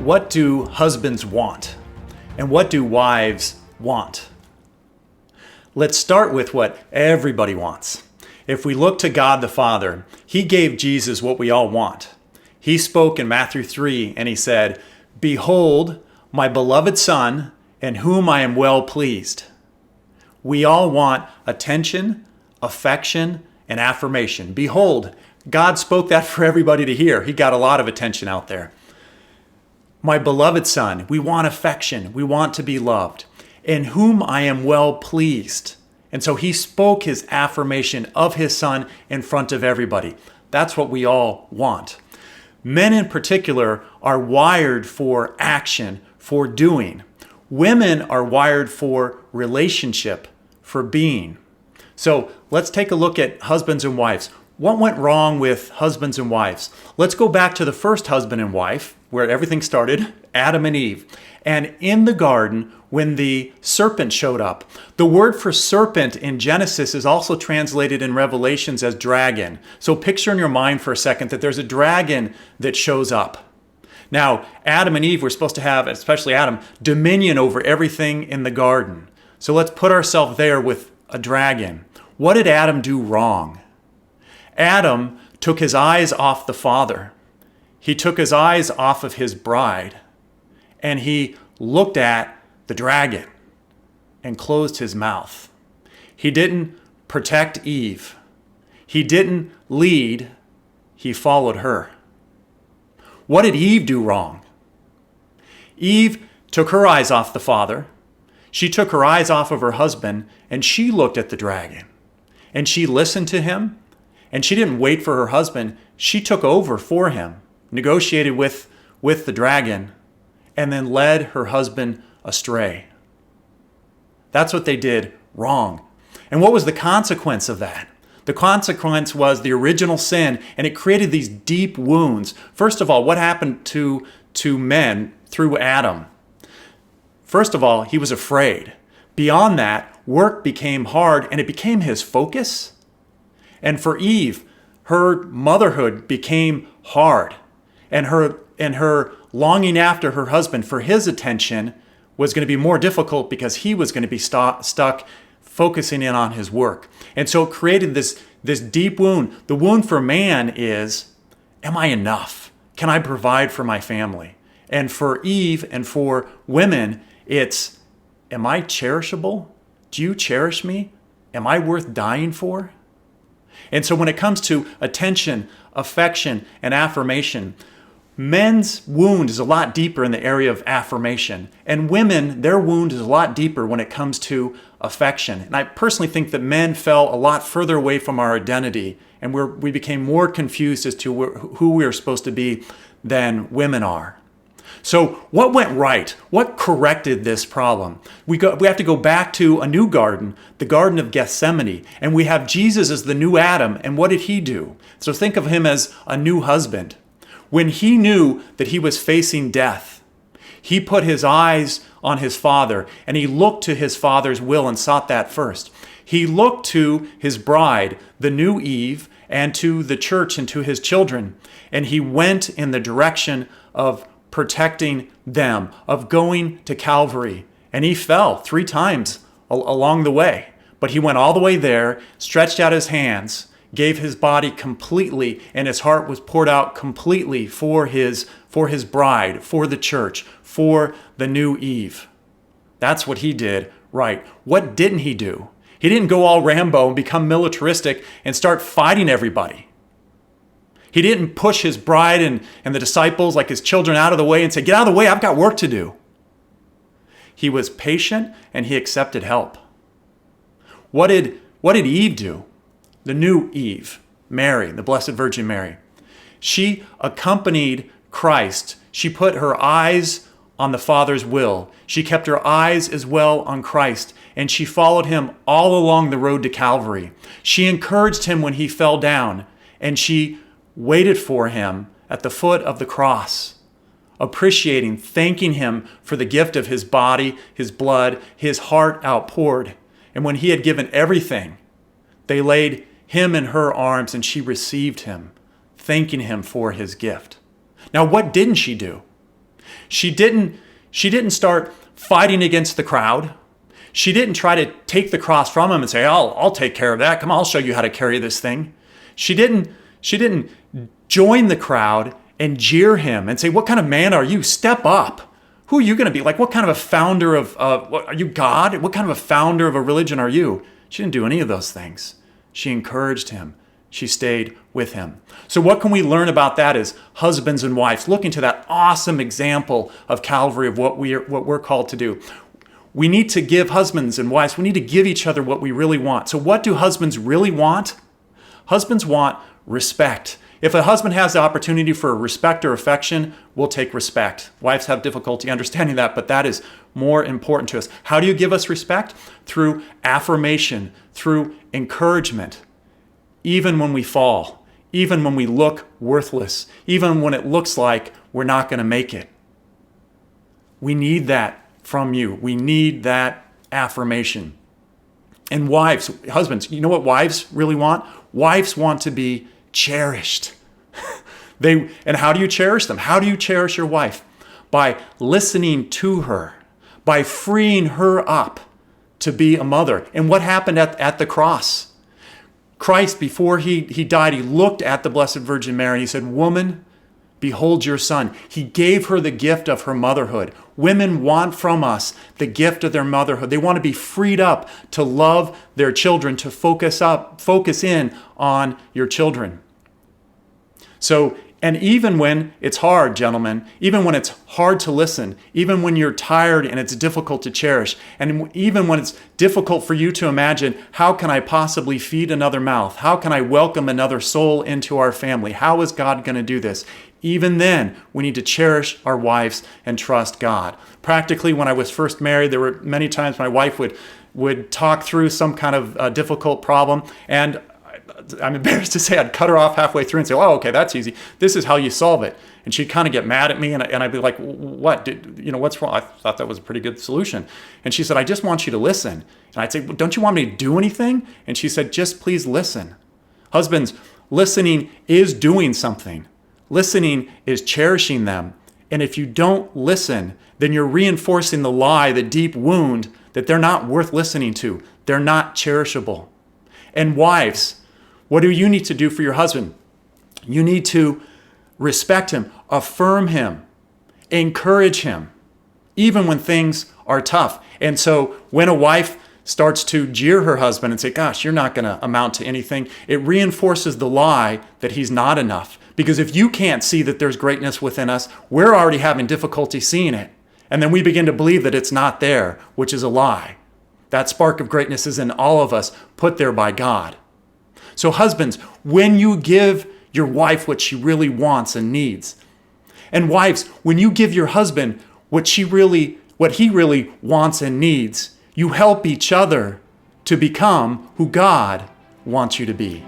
What do husbands want? And what do wives want? Let's start with what everybody wants. If we look to God the Father, He gave Jesus what we all want. He spoke in Matthew 3 and He said, "Behold, my beloved Son, in whom I am well pleased." We all want attention, affection, and affirmation. Behold, God spoke that for everybody to hear. He got a lot of attention out there. My beloved Son, we want affection. We want to be loved. In whom I am well pleased. And so He spoke His affirmation of His Son in front of everybody. That's what we all want. Men in particular are wired for action, for doing. Women are wired for relationship, for being. So let's take a look at husbands and wives. What went wrong with husbands and wives? Let's go back to the first husband and wife, where everything started, Adam and Eve. And in the garden, when the serpent showed up, the word for serpent in Genesis is also translated in Revelations as dragon. So picture in your mind for a second that there's a dragon that shows up. Now, Adam and Eve were supposed to have, especially Adam, dominion over everything in the garden. So let's put ourselves there with a dragon. What did Adam do wrong? Adam took his eyes off the Father. He took his eyes off of his bride, and he looked at the dragon and closed his mouth. He didn't protect Eve. He didn't lead. He followed her. What did Eve do wrong? Eve took her eyes off the Father. She took her eyes off of her husband, and she looked at the dragon. And she listened to him, and she didn't wait for her husband. She took over for him, negotiated with the dragon, and then led her husband astray. That's what they did wrong. And what was the consequence of that? The consequence was the original sin, and it created these deep wounds. First of all, what happened to men through Adam? First of all, he was afraid. Beyond that, work became hard, and it became his focus. And for Eve, her motherhood became hard. And her longing after her husband for his attention was going to be more difficult because he was going to be stuck focusing in on his work. And so it created this deep wound. The wound for man is, am I enough? Can I provide for my family? And for Eve and for women, it's, am I cherishable? Do you cherish me? Am I worth dying for? And so when it comes to attention, affection, and affirmation, men's wound is a lot deeper in the area of affirmation. And women, their wound is a lot deeper when it comes to affection. And I personally think that men fell a lot further away from our identity, and we became more confused as to who we are supposed to be than women are. So what went right? What corrected this problem? We have to go back to a new garden, the Garden of Gethsemane, and we have Jesus as the new Adam. And what did He do? So think of Him as a new husband. When He knew that He was facing death, He put His eyes on His Father, and He looked to His Father's will and sought that first. He looked to His bride, the new Eve, and to the church and to His children, and He went in the direction of protecting them, of going to Calvary. And He fell 3 times along the way. But He went all the way there, stretched out His hands, gave His body completely, and His heart was poured out completely for His bride, for the church, for the new Eve. That's what He did right. What didn't He do? He didn't go all Rambo and become militaristic and start fighting everybody. He didn't push His bride and the disciples like His children out of the way and say, get out of the way, I've got work to do. He was patient and He accepted help. What did Eve do? The new Eve, Mary, the Blessed Virgin Mary. She accompanied Christ. She put her eyes on the Father's will. She kept her eyes as well on Christ, and she followed Him all along the road to Calvary. She encouraged Him when He fell down, and she waited for Him at the foot of the cross, appreciating, thanking Him for the gift of His body, His blood, His heart outpoured. And when He had given everything, they laid Him in her arms and she received Him, thanking Him for His gift. Now, what didn't she do? She didn't start fighting against the crowd. She didn't try to take the cross from him and say, I'll take care of that. Come on, I'll show you how to carry this thing. She didn't join the crowd and jeer him and say, what kind of man are you? Step up. Who are you going to be? Like, what kind of a founder of, are you God? What kind of a founder of a religion are you? She didn't do any of those things. She encouraged him. She stayed with him. So what can we learn about that as husbands and wives? Looking to that awesome example of Calvary of what we're called to do. We need to give husbands and wives, we need to give each other what we really want. So what do husbands really want? Husbands want respect. If a husband has the opportunity for respect or affection, we'll take respect. Wives have difficulty understanding that, but that is more important to us. How do you give us respect? Through affirmation, through encouragement. Even when we fall, even when we look worthless, even when it looks like we're not going to make it. We need that from you. We need that affirmation. And wives, husbands, you know what wives really want? Wives want to be cherished. And how do you cherish them? How do you cherish your wife? By listening to her, by freeing her up to be a mother. And what happened at the cross? Christ, before he died, he looked at the Blessed Virgin Mary and he said, woman, behold your son. He gave her the gift of her motherhood. Women want from us the gift of their motherhood. They want to be freed up to love their children, to focus in on your children. So, and even when it's hard, gentlemen, even when it's hard to listen, even when you're tired and it's difficult to cherish, and even when it's difficult for you to imagine, how can I possibly feed another mouth? How can I welcome another soul into our family? How is God going to do this? Even then, we need to cherish our wives and trust God. Practically, when I was first married, there were many times my wife would talk through some kind of difficult problem, and I'm embarrassed to say I'd cut her off halfway through and say, oh, okay, that's easy. This is how you solve it. And she'd kind of get mad at me, and I'd be like, what? What's wrong? I thought that was a pretty good solution. And she said, I just want you to listen. And I'd say, well, don't you want me to do anything? And she said, just please listen. Husbands, listening is doing something. Listening is cherishing them. And if you don't listen, then you're reinforcing the lie, the deep wound, that they're not worth listening to. They're not cherishable. And wives, what do you need to do for your husband? You need to respect him, affirm him, encourage him, even when things are tough. And so when a wife starts to jeer her husband and say, gosh, you're not going to amount to anything, it reinforces the lie that he's not enough. Because if you can't see that there's greatness within us, we're already having difficulty seeing it. And then we begin to believe that it's not there, which is a lie. That spark of greatness is in all of us, put there by God. So husbands, when you give your wife what she really wants and needs, and wives, when you give your husband what he really wants and needs, you help each other to become who God wants you to be.